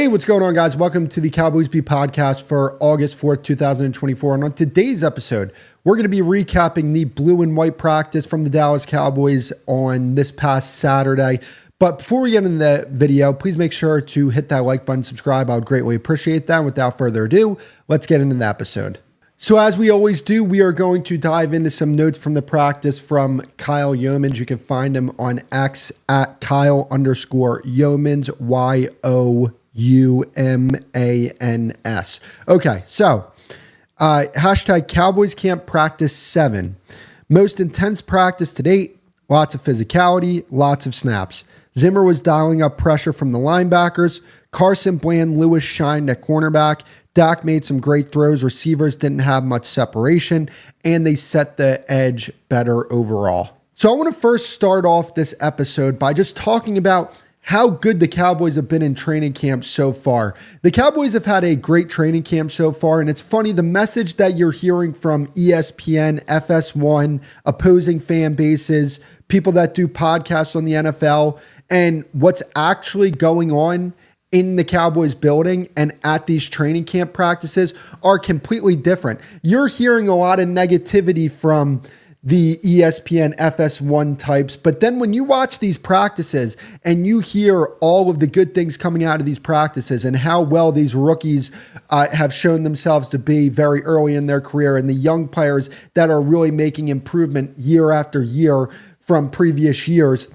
Hey, what's going on, guys? Welcome to the Cowboys Beat podcast for August 4th, 2024. And on today's episode, we're going to be recapping the blue and white practice from the Dallas Cowboys on this past Saturday. But before we get into the video, please make sure to hit that like button, subscribe. I would greatly appreciate that. Without further ado, let's get into the episode. So as we always do, we are going to dive into some notes from the practice from Kyle Yeomans. You can find him on X at Kyle_Yeomans, YOUMANS. Okay, so hashtag Cowboys Camp Practice 7. Most intense practice to date. Lots of physicality, lots of snaps. Zimmer was dialing up pressure from the linebackers. Carson Bland Lewis shined at cornerback. Dak made some great throws. Receivers didn't have much separation, and they set the edge better overall. So I want to first start off this episode by just talking about how good the Cowboys have been in training camp so far. The Cowboys have had a great training camp so far, and it's funny, the message that you're hearing from ESPN, FS1, opposing fan bases, people that do podcasts on the NFL, and what's actually going on in the Cowboys building and at these training camp practices are completely different. You're hearing a lot of negativity from the ESPN FS1 types, but then when you watch these practices and you hear all of the good things coming out of these practices and how well these rookies have shown themselves to be very early in their career, and the young players that are really making improvement year after year from previous years,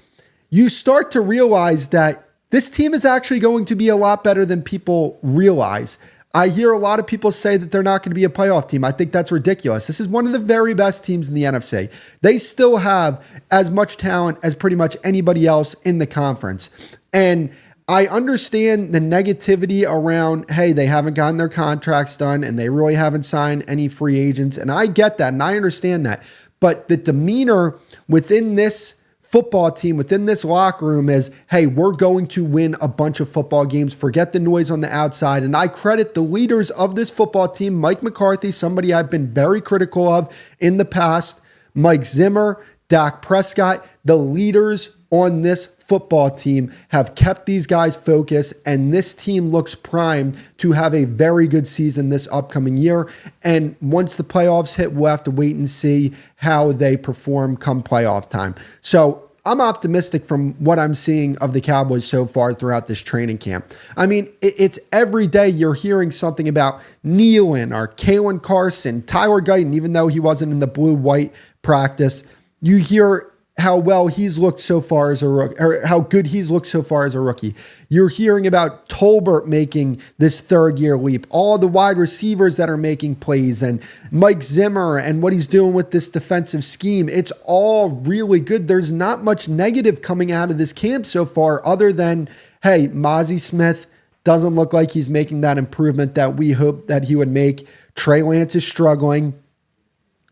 you start to realize that this team is actually going to be a lot better than people realize. I hear a lot of people say that they're not going to be a playoff team. I think that's ridiculous. This is one of the very best teams in the NFC. They still have as much talent as pretty much anybody else in the conference. And I understand the negativity around, hey, they haven't gotten their contracts done and they really haven't signed any free agents. And I get that and I understand that. But the demeanor within this football team, within this locker room is, hey, we're going to win a bunch of football games. Forget the noise on the outside. And I credit the leaders of this football team, Mike McCarthy, somebody I've been very critical of in the past, Mike Zimmer, Dak Prescott. The leaders on this football team have kept these guys focused, and this team looks primed to have a very good season this upcoming year. And once the playoffs hit, we'll have to wait and see how they perform come playoff time. So I'm optimistic from what I'm seeing of the Cowboys so far throughout this training camp. I mean, it's every day you're hearing something about Nealon or Kalen Carson, Tyler Guyton, even though he wasn't in the blue-white practice. You hear how well he's looked so far as a rookie, or how good he's looked so far as a rookie. You're hearing about Tolbert making this third-year leap, all the wide receivers that are making plays, and Mike Zimmer and what he's doing with this defensive scheme. It's all really good. There's not much negative coming out of this camp so far other than, hey, Mazi Smith doesn't look like he's making that improvement that we hoped that he would make. Trey Lance is struggling,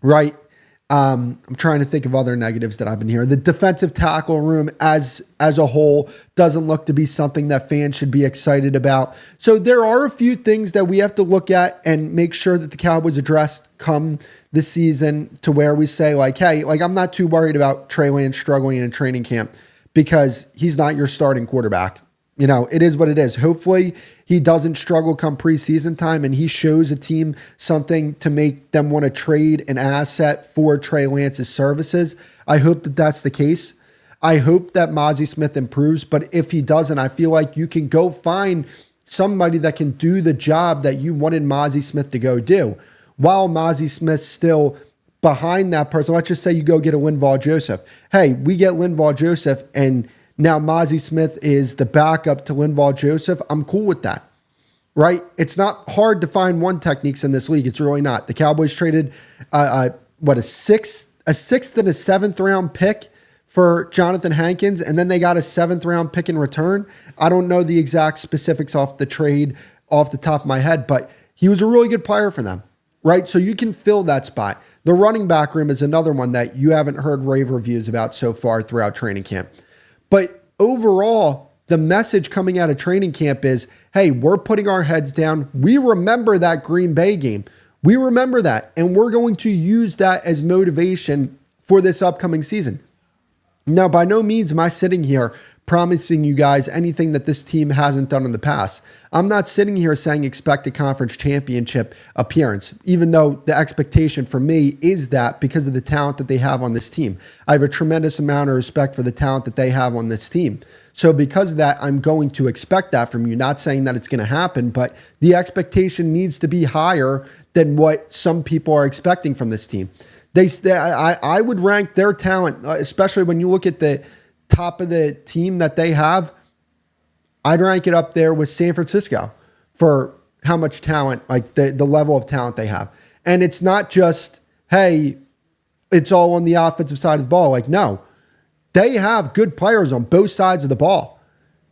right? I'm trying to think of other negatives that I've been hearing. The defensive tackle room as a whole doesn't look to be something that fans should be excited about. So there are a few things that we have to look at and make sure that the Cowboys address come this season, to where we say, like, hey, like, I'm not too worried about Trey Lance struggling in a training camp because he's not your starting quarterback. You know, it is what it is. Hopefully he doesn't struggle come preseason time and he shows a team something to make them want to trade an asset for Trey Lance's services. I hope that that's the case. I hope that Mazi Smith improves, but if he doesn't, I feel like you can go find somebody that can do the job that you wanted Mazi Smith to go do. While Mazi Smith's still behind that person, let's just say you go get a Linval Joseph. Hey, we get Linval Joseph and now Mazi Smith is the backup to Linval Joseph. I'm cool with that, right? It's not hard to find one techniques in this league. It's really not. The Cowboys traded a sixth and a seventh round pick for Jonathan Hankins, and then they got a seventh round pick in return. I don't know the exact specifics off the trade off the top of my head, but he was a really good player for them, right? So you can fill that spot. The running back room is another one that you haven't heard rave reviews about so far throughout training camp. But overall, the message coming out of training camp is, hey, we're putting our heads down. We remember that Green Bay game. We remember that, and we're going to use that as motivation for this upcoming season. Now, by no means am I sitting here promising you guys anything that this team hasn't done in the past. I'm not sitting here saying expect a conference championship appearance, even though the expectation for me is that because of the talent that they have on this team. I have a tremendous amount of respect for the talent that they have on this team. So because of that, I'm going to expect that from you. Not saying that it's going to happen, but the expectation needs to be higher than what some people are expecting from this team. I would rank their talent, especially when you look at the top of the team that they have, I'd rank it up there with San Francisco for how much talent, like the level of talent they have. And it's not just, hey, it's all on the offensive side of the ball. Like, no, they have good players on both sides of the ball.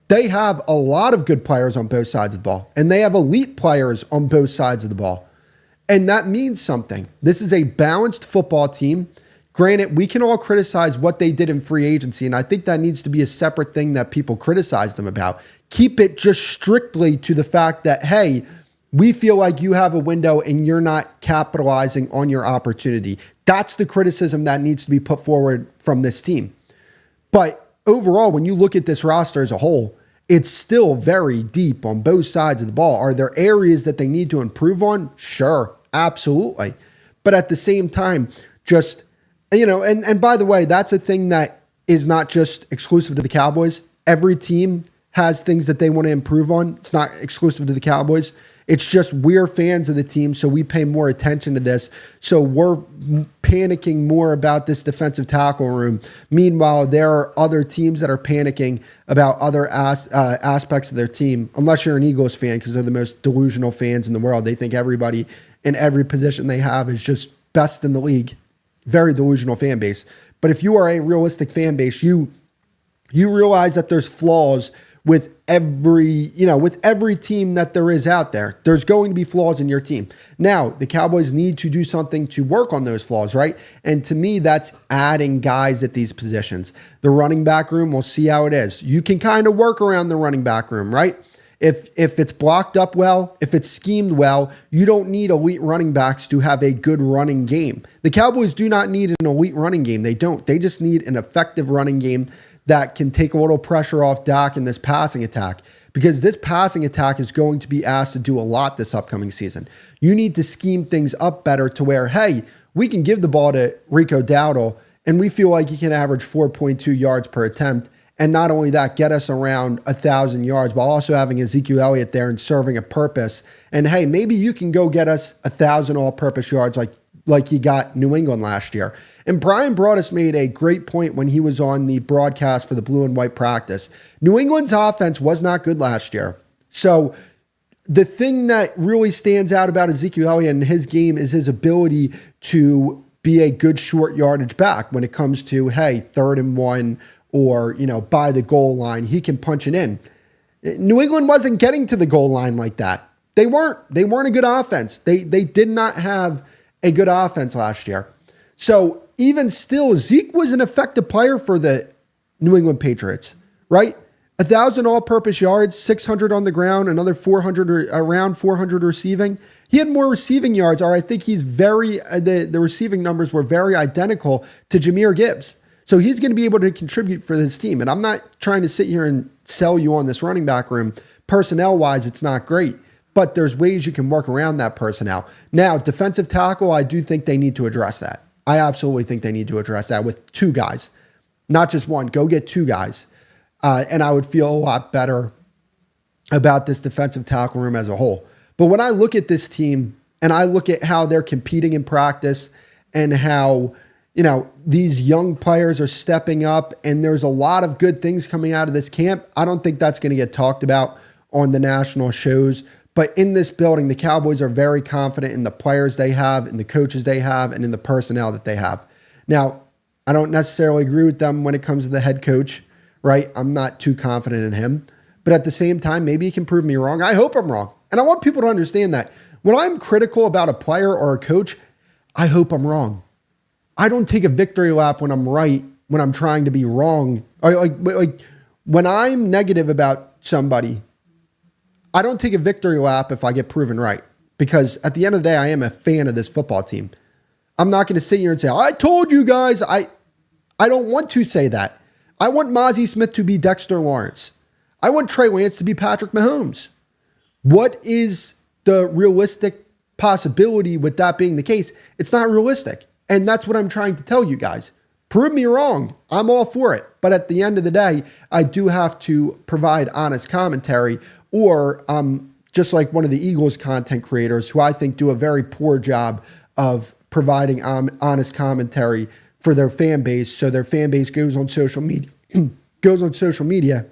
They have a lot of good players on both sides of the ball, and they have elite players on both sides of the ball. And that means something. This is a balanced football team. Granted, we can all criticize what they did in free agency, and I think that needs to be a separate thing that people criticize them about. Keep it just strictly to the fact that, hey, we feel like you have a window and you're not capitalizing on your opportunity. That's the criticism that needs to be put forward from this team. But overall, when you look at this roster as a whole, it's still very deep on both sides of the ball. Are there areas that they need to improve on? Sure, absolutely. But at the same time, just, and by the way, that's a thing that is not just exclusive to the Cowboys. Every team has things that they want to improve on. It's not exclusive to the Cowboys. It's just we're fans of the team, so we pay more attention to this. So we're panicking more about this defensive tackle room. Meanwhile, there are other teams that are panicking about other aspects of their team, unless you're an Eagles fan, because they're the most delusional fans in the world. They think everybody in every position they have is just best in the league. Very delusional fan base. But if you are a realistic fan base, you realize that there's flaws with every team that there is out there. There's going to be flaws in your team. Now, the Cowboys need to do something to work on those flaws, right? And to me, that's adding guys at these positions. The running back room, we'll see how it is. You can kind of work around the running back room, right? If it's blocked up well, if it's schemed well, you don't need elite running backs to have a good running game. The Cowboys do not need an elite running game. They don't. They just need an effective running game that can take a little pressure off Dak in this passing attack, because this passing attack is going to be asked to do a lot this upcoming season. You need to scheme things up better to where, hey, we can give the ball to Rico Dowdle and we feel like he can average 4.2 yards per attempt. And not only that, get us around 1,000 yards while also having Ezekiel Elliott there and serving a purpose. And hey, maybe you can go get us 1,000 all-purpose yards like he got New England last year. And Brian Broaddus made a great point when he was on the broadcast for the blue and white practice. New England's offense was not good last year. So the thing that really stands out about Ezekiel Elliott and his game is his ability to be a good short yardage back when it comes to, hey, 3rd and 1 or, by the goal line. He can punch it in. New England wasn't getting to the goal line like that. They weren't a good offense. They did not have a good offense last year. So even still, Zeke was an effective player for the New England Patriots, right? 1,000 all-purpose yards, 600 on the ground, another 400 or around 400 receiving. He had more receiving yards, or I think he's the receiving numbers were very identical to Jahmyr Gibbs. So he's going to be able to contribute for this team. And I'm not trying to sit here and sell you on this running back room. Personnel-wise, it's not great, but there's ways you can work around that personnel. Now, defensive tackle, I do think they need to address that. I absolutely think they need to address that with 2 guys, not just one. Go get 2 guys. And I would feel a lot better about this defensive tackle room as a whole. But when I look at this team and I look at how they're competing in practice and how, these young players are stepping up and there's a lot of good things coming out of this camp, I don't think that's going to get talked about on the national shows. But in this building, the Cowboys are very confident in the players they have, in the coaches they have, and in the personnel that they have. Now, I don't necessarily agree with them when it comes to the head coach, right? I'm not too confident in him. But at the same time, maybe he can prove me wrong. I hope I'm wrong. And I want people to understand that. When I'm critical about a player or a coach, I hope I'm wrong. I don't take a victory lap when I'm right, when I'm trying to be wrong. Like when I'm negative about somebody, I don't take a victory lap if I get proven right, because at the end of the day, I am a fan of this football team. I'm not going to sit here and say, I told you guys. I don't want to say that. I want Mozzie Smith to be Dexter Lawrence. I want Trey Lance to be Patrick Mahomes. What is the realistic possibility with that being the case? It's not realistic. And that's what I'm trying to tell you guys. Prove me wrong. I'm all for it. But at the end of the day, I do have to provide honest commentary, or just like one of the Eagles content creators who I think do a very poor job of providing honest commentary for their fan base. So their fan base goes on social media,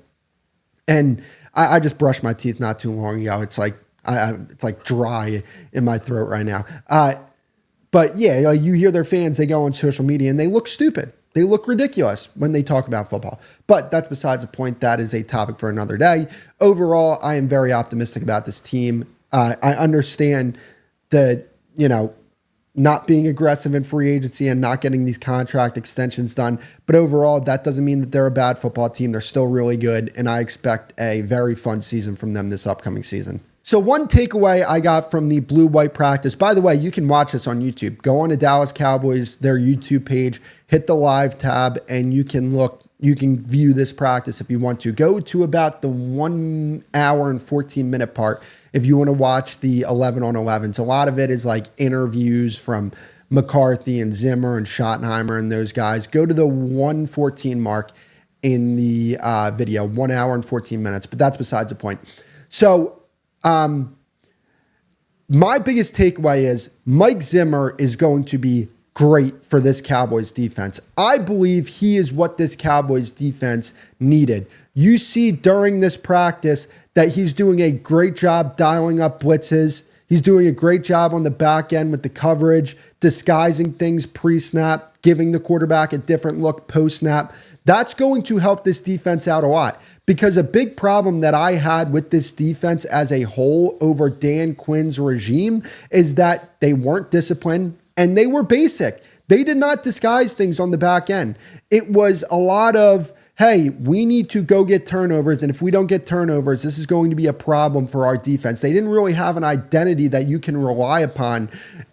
and I just brushed my teeth not too long ago. It's like it's like dry in my throat right now. But yeah, you hear their fans, they go on social media and they look stupid. They look ridiculous when they talk about football. But that's besides the point. That is a topic for another day. Overall, I am very optimistic about this team. I understand the, not being aggressive in free agency and not getting these contract extensions done. But overall, that doesn't mean that they're a bad football team. They're still really good, and I expect a very fun season from them this upcoming season. So one takeaway I got from the blue-white practice, by the way, you can watch this on YouTube. Go on to Dallas Cowboys, their YouTube page, hit the live tab, and you can view this practice if you want to. Go to about the 1 hour and 14-minute part if you want to watch the 11 on 11s. A lot of it is like interviews from McCarthy and Zimmer and Schottenheimer and those guys. Go to the 1:14 mark in the video, 1 hour and 14 minutes, but that's besides the point. So my biggest takeaway is Mike Zimmer is going to be great for this Cowboys defense. I believe he is what this Cowboys defense needed. You see during this practice that he's doing a great job dialing up blitzes. He's doing a great job on the back end with the coverage, disguising things pre-snap, giving the quarterback a different look post-snap. That's going to help this defense out a lot, because a big problem that I had with this defense as a whole over Dan Quinn's regime is that they weren't disciplined and they were basic. They did not disguise things on the back end. It was a lot of, hey, we need to go get turnovers, and if we don't get turnovers, this is going to be a problem for our defense. They didn't really have an identity that you can rely upon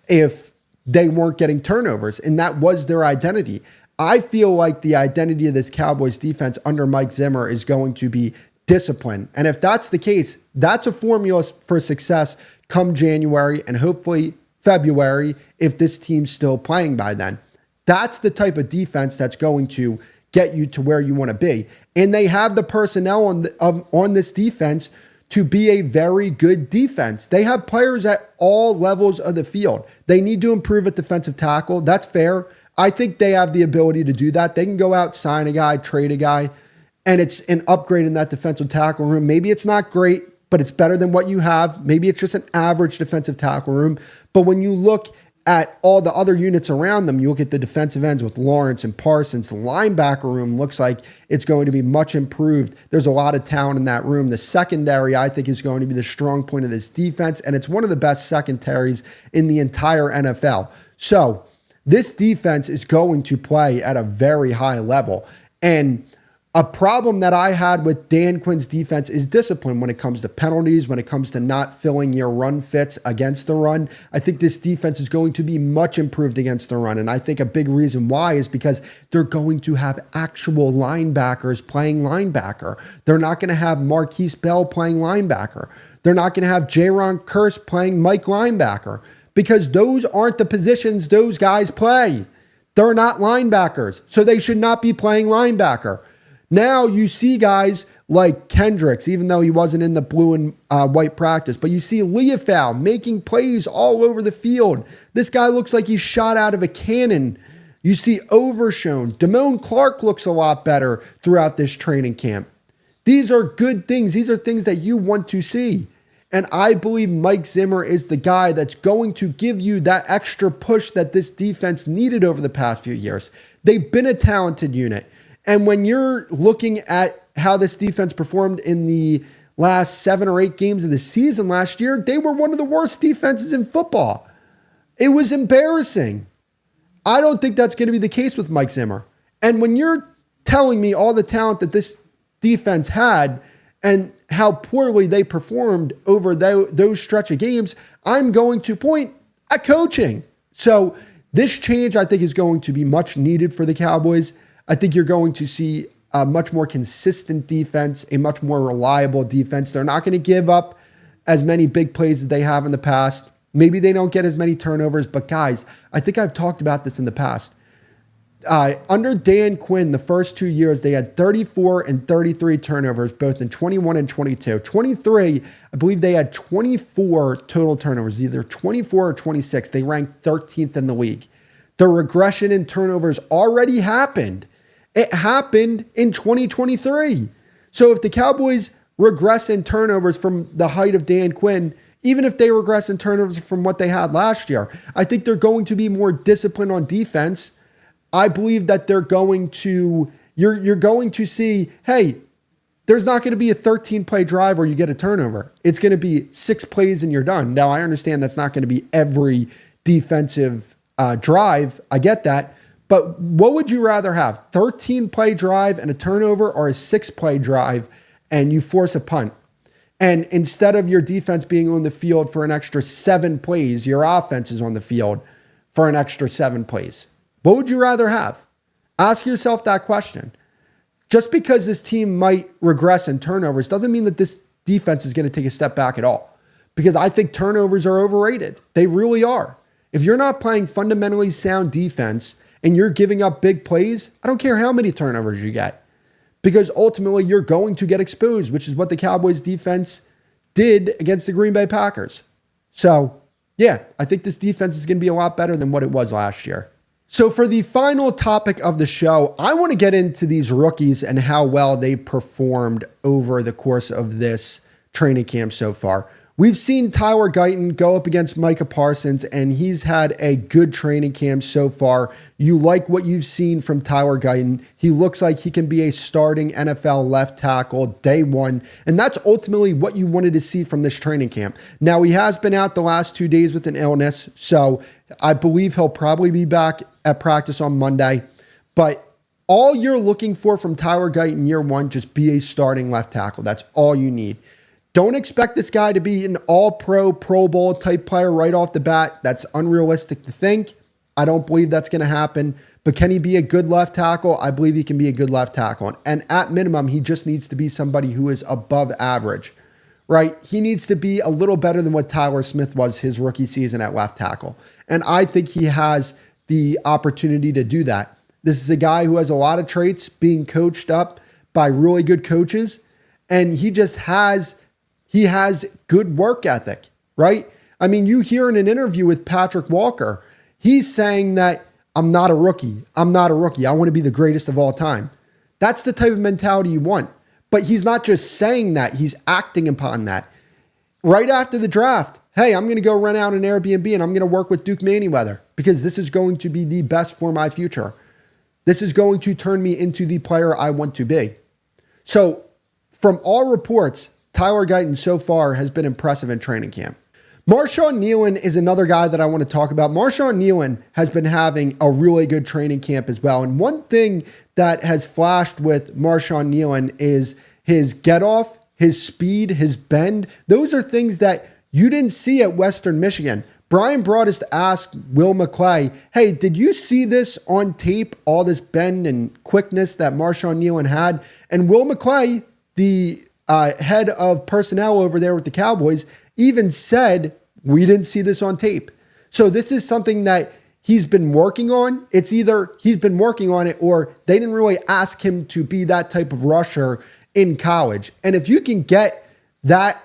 if they weren't getting turnovers, and that was their identity. I feel like the identity of this Cowboys defense under Mike Zimmer is going to be discipline. And if that's the case, that's a formula for success come January and hopefully February if this team's still playing by then. That's the type of defense that's going to get you to where you want to be. And they have the personnel on this defense to be a very good defense. They have players at all levels of the field. They need to improve at defensive tackle. That's fair. I think they have the ability to do that. They can go out, sign a guy, trade a guy, and it's an upgrade in that defensive tackle room. Maybe it's not great, but it's better than what you have. Maybe it's just an average defensive tackle room. But when you look at all the other units around them, you look at the defensive ends with Lawrence and Parsons, the linebacker room looks like it's going to be much improved. There's a lot of talent in that room. The secondary, I think, is going to be the strong point of this defense, and it's one of the best secondaries in the entire NFL. So this defense is going to play at a very high level. And a problem that I had with Dan Quinn's defense is discipline when it comes to penalties, when it comes to not filling your run fits against the run. I think this defense is going to be much improved against the run. And I think a big reason why is because they're going to have actual linebackers playing linebacker. They're not going to have Marquise Bell playing linebacker. They're not going to have Jaron Kearse playing Mike linebacker, because those aren't the positions those guys play. They're not linebackers, so they should not be playing linebacker. Now you see guys like Kendricks, even though he wasn't in the blue and white practice, but you see Leofau making plays all over the field. This guy looks like he's shot out of a cannon. You see Overshown. Damone Clark looks a lot better throughout this training camp. These are good things. These are things that you want to see. And I believe Mike Zimmer is the guy that's going to give you that extra push that this defense needed over the past few years. They've been a talented unit. And when you're looking at how this defense performed in the last 7 or 8 games of the season last year, they were one of the worst defenses in football. It was embarrassing. I don't think that's going to be the case with Mike Zimmer. And when you're telling me all the talent that this defense had and how poorly they performed over those stretch of games, I'm going to point at coaching. So this change, I think, is going to be much needed for the Cowboys. I think you're going to see a much more consistent defense, a much more reliable defense. They're not going to give up as many big plays as they have in the past. Maybe they don't get as many turnovers, but guys, I think I've talked about this in the past. Under Dan Quinn, the first 2 years, they had 34 and 33 turnovers, both in 21 and 22. 23, I believe they had 24 total turnovers, either 24 or 26. They ranked 13th in the league. The regression in turnovers already happened. It happened in 2023. So if the Cowboys regress in turnovers from the height of Dan Quinn, even if they regress in turnovers from what they had last year, I think they're going to be more disciplined on defense. I believe that they're going to, you're going to see, hey, there's not going to be a 13-play drive where you get a turnover. It's going to be 6 plays and you're done. Now, I understand that's not going to be every defensive drive. I get that. But what would you rather have? 13-play drive and a turnover, or a 6-play drive and you force a punt? And instead of your defense being on the field for an extra 7 plays, your offense is on the field for an extra 7 plays. What would you rather have? Ask yourself that question. Just because this team might regress in turnovers doesn't mean that this defense is going to take a step back at all. Because I think turnovers are overrated. They really are. If you're not playing fundamentally sound defense and you're giving up big plays, I don't care how many turnovers you get. Because ultimately you're going to get exposed, which is what the Cowboys defense did against the Green Bay Packers. So, yeah, I think this defense is going to be a lot better than what it was last year. So for the final topic of the show, I want to get into these rookies and how well they performed over the course of this training camp so far. We've seen Tyler Guyton go up against Micah Parsons, and he's had a good training camp so far. You like what you've seen from Tyler Guyton. He looks like he can be a starting NFL left tackle day one, and that's ultimately what you wanted to see from this training camp. Now, he has been out the last 2 days with an illness, so I believe he'll probably be back at practice on Monday. But all you're looking for from Tyler Guyton year one, just be a starting left tackle. That's all you need. Don't expect this guy to be an all-pro, Pro Bowl type player right off the bat. That's unrealistic to think. I don't believe that's going to happen. But can he be a good left tackle? I believe he can be a good left tackle. And at minimum, he just needs to be somebody who is above average, right? He needs to be a little better than what Tyler Smith was his rookie season at left tackle. And I think he has the opportunity to do that. This is a guy who has a lot of traits, being coached up by really good coaches. And he has good work ethic, right? I mean, you hear in an interview with Patrick Walker, he's saying that I'm not a rookie. I want to be the greatest of all time. That's the type of mentality you want. But he's not just saying that, he's acting upon that. Right after the draft, hey, I'm going to go rent out an Airbnb and I'm going to work with Duke Manyweather because this is going to be the best for my future. This is going to turn me into the player I want to be. So from all reports, Tyler Guyton so far has been impressive in training camp. Marshawn Kneeland is another guy that I want to talk about. Marshawn Kneeland has been having a really good training camp as well. And one thing that has flashed with Marshawn Kneeland is his get off, his speed, his bend. Those are things that you didn't see at Western Michigan. Brian Broaddus asked Will McClay, hey, did you see this on tape, all this bend and quickness that Marshawn Kneeland had? And Will McClay, the head of personnel over there with the Cowboys, even said, we didn't see this on tape. So this is something that he's been working on. It's either he's been working on it or they didn't really ask him to be that type of rusher in college. And if you can get that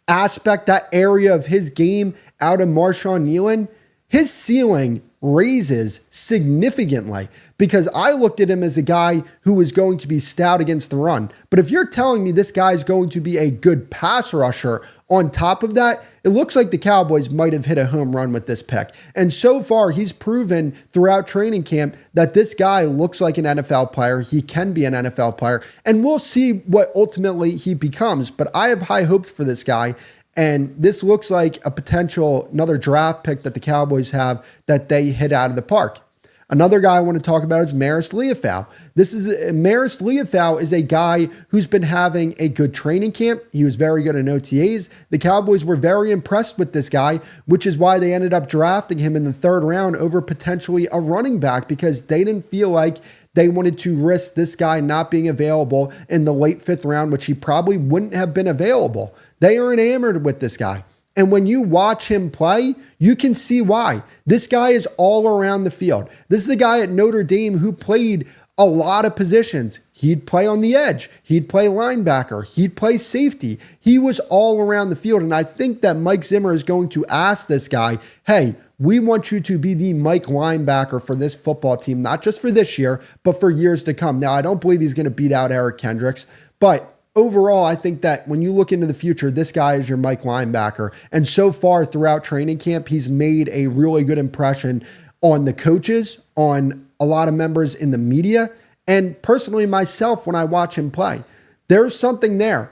aspect, that area of his game out of Marshawn Kneeland, his ceiling raises significantly, because I looked at him as a guy who was going to be stout against the run. But if you're telling me this guy's going to be a good pass rusher on top of that, it looks like the Cowboys might have hit a home run with this pick. And so far, he's proven throughout training camp that this guy looks like an NFL player. He can be an NFL player, and we'll see what ultimately he becomes. But I have high hopes for this guy. And this looks like a potential another draft pick that the Cowboys have that they hit out of the park. Another guy I want to talk about is Maris Leofau. Maris Leofau is a guy who's been having a good training camp. He was very good in OTAs. The Cowboys were very impressed with this guy, which is why they ended up drafting him in the third round over potentially a running back, because they didn't feel like they wanted to risk this guy not being available in the late fifth round, which he probably wouldn't have been available. They are enamored with this guy. And when you watch him play, you can see why. This guy is all around the field. This is a guy at Notre Dame who played a lot of positions. He'd play on the edge. He'd play linebacker. He'd play safety. He was all around the field. And I think that Mike Zimmer is going to ask this guy, hey, we want you to be the Mike linebacker for this football team, not just for this year, but for years to come. Now, I don't believe he's going to beat out Eric Kendricks, but overall, I think that when you look into the future, this guy is your Mike linebacker. And so far throughout training camp, he's made a really good impression on the coaches, on a lot of members in the media, and personally myself when I watch him play. There's something there.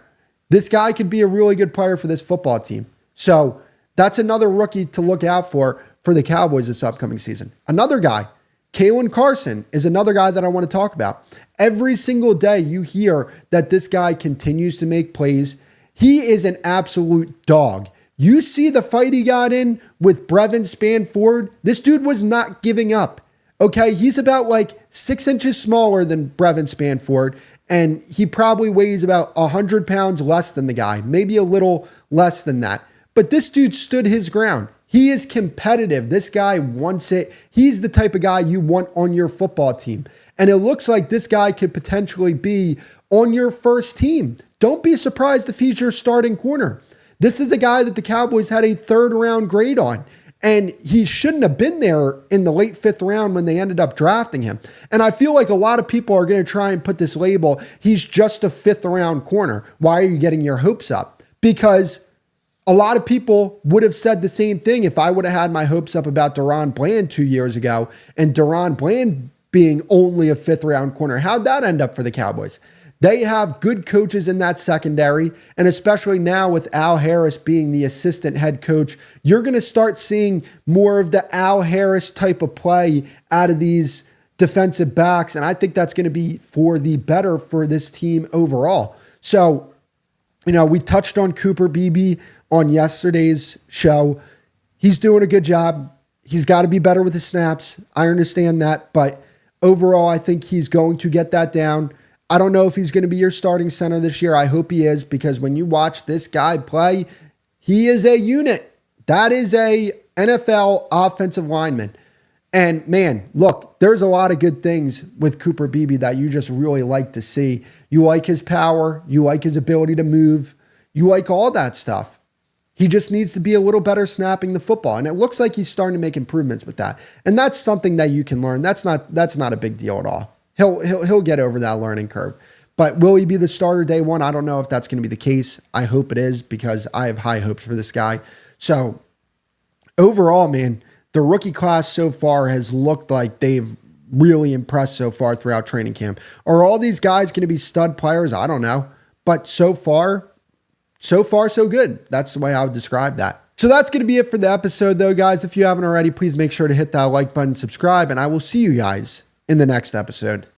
This guy could be a really good player for this football team. So that's another rookie to look out for the Cowboys this upcoming season. Another guy, Kalen Carson, is another guy that I want to talk about. Every single day you hear that this guy continues to make plays. He is an absolute dog. You see the fight he got in with Brevin Spanford. This dude was not giving up. Okay, he's about like 6 inches smaller than Brevin Spanford, and he probably weighs about 100 pounds less than the guy, maybe a little less than that. But this dude stood his ground. He is competitive. This guy wants it. He's the type of guy you want on your football team. And it looks like this guy could potentially be on your first team. Don't be surprised if he's your starting corner. This is a guy that the Cowboys had a third round grade on. And he shouldn't have been there in the late fifth round when they ended up drafting him. And I feel like a lot of people are going to try and put this label, he's just a fifth round corner. Why are you getting your hopes up? Because a lot of people would have said the same thing if I would have had my hopes up about Deron Bland 2 years ago and Deron Bland being only a fifth round corner. How'd that end up for the Cowboys? They have good coaches in that secondary, and especially now with Al Harris being the assistant head coach, you're going to start seeing more of the Al Harris type of play out of these defensive backs, and I think that's going to be for the better for this team overall. So, we touched on Cooper Beebe on yesterday's show. He's doing a good job. He's got to be better with his snaps. I understand that, but overall, I think he's going to get that down. I don't know if he's going to be your starting center this year. I hope he is, because when you watch this guy play, he is a unit. That is a NFL offensive lineman. And man, look, there's a lot of good things with Cooper Beebe that you just really like to see. You like his power. You like his ability to move. You like all that stuff. He just needs to be a little better snapping the football. And it looks like he's starting to make improvements with that. And that's something that you can learn. That's not a big deal at all. He'll get over that learning curve. But will he be the starter day one? I don't know if that's going to be the case. I hope it is, because I have high hopes for this guy. So overall, man, the rookie class so far has looked like they've really impressed so far throughout training camp. Are all these guys going to be stud players? I don't know. But so far, so good. That's the way I would describe that. So that's going to be it for the episode, though, guys. If you haven't already, please make sure to hit that like button, subscribe, and I will see you guys in the next episode.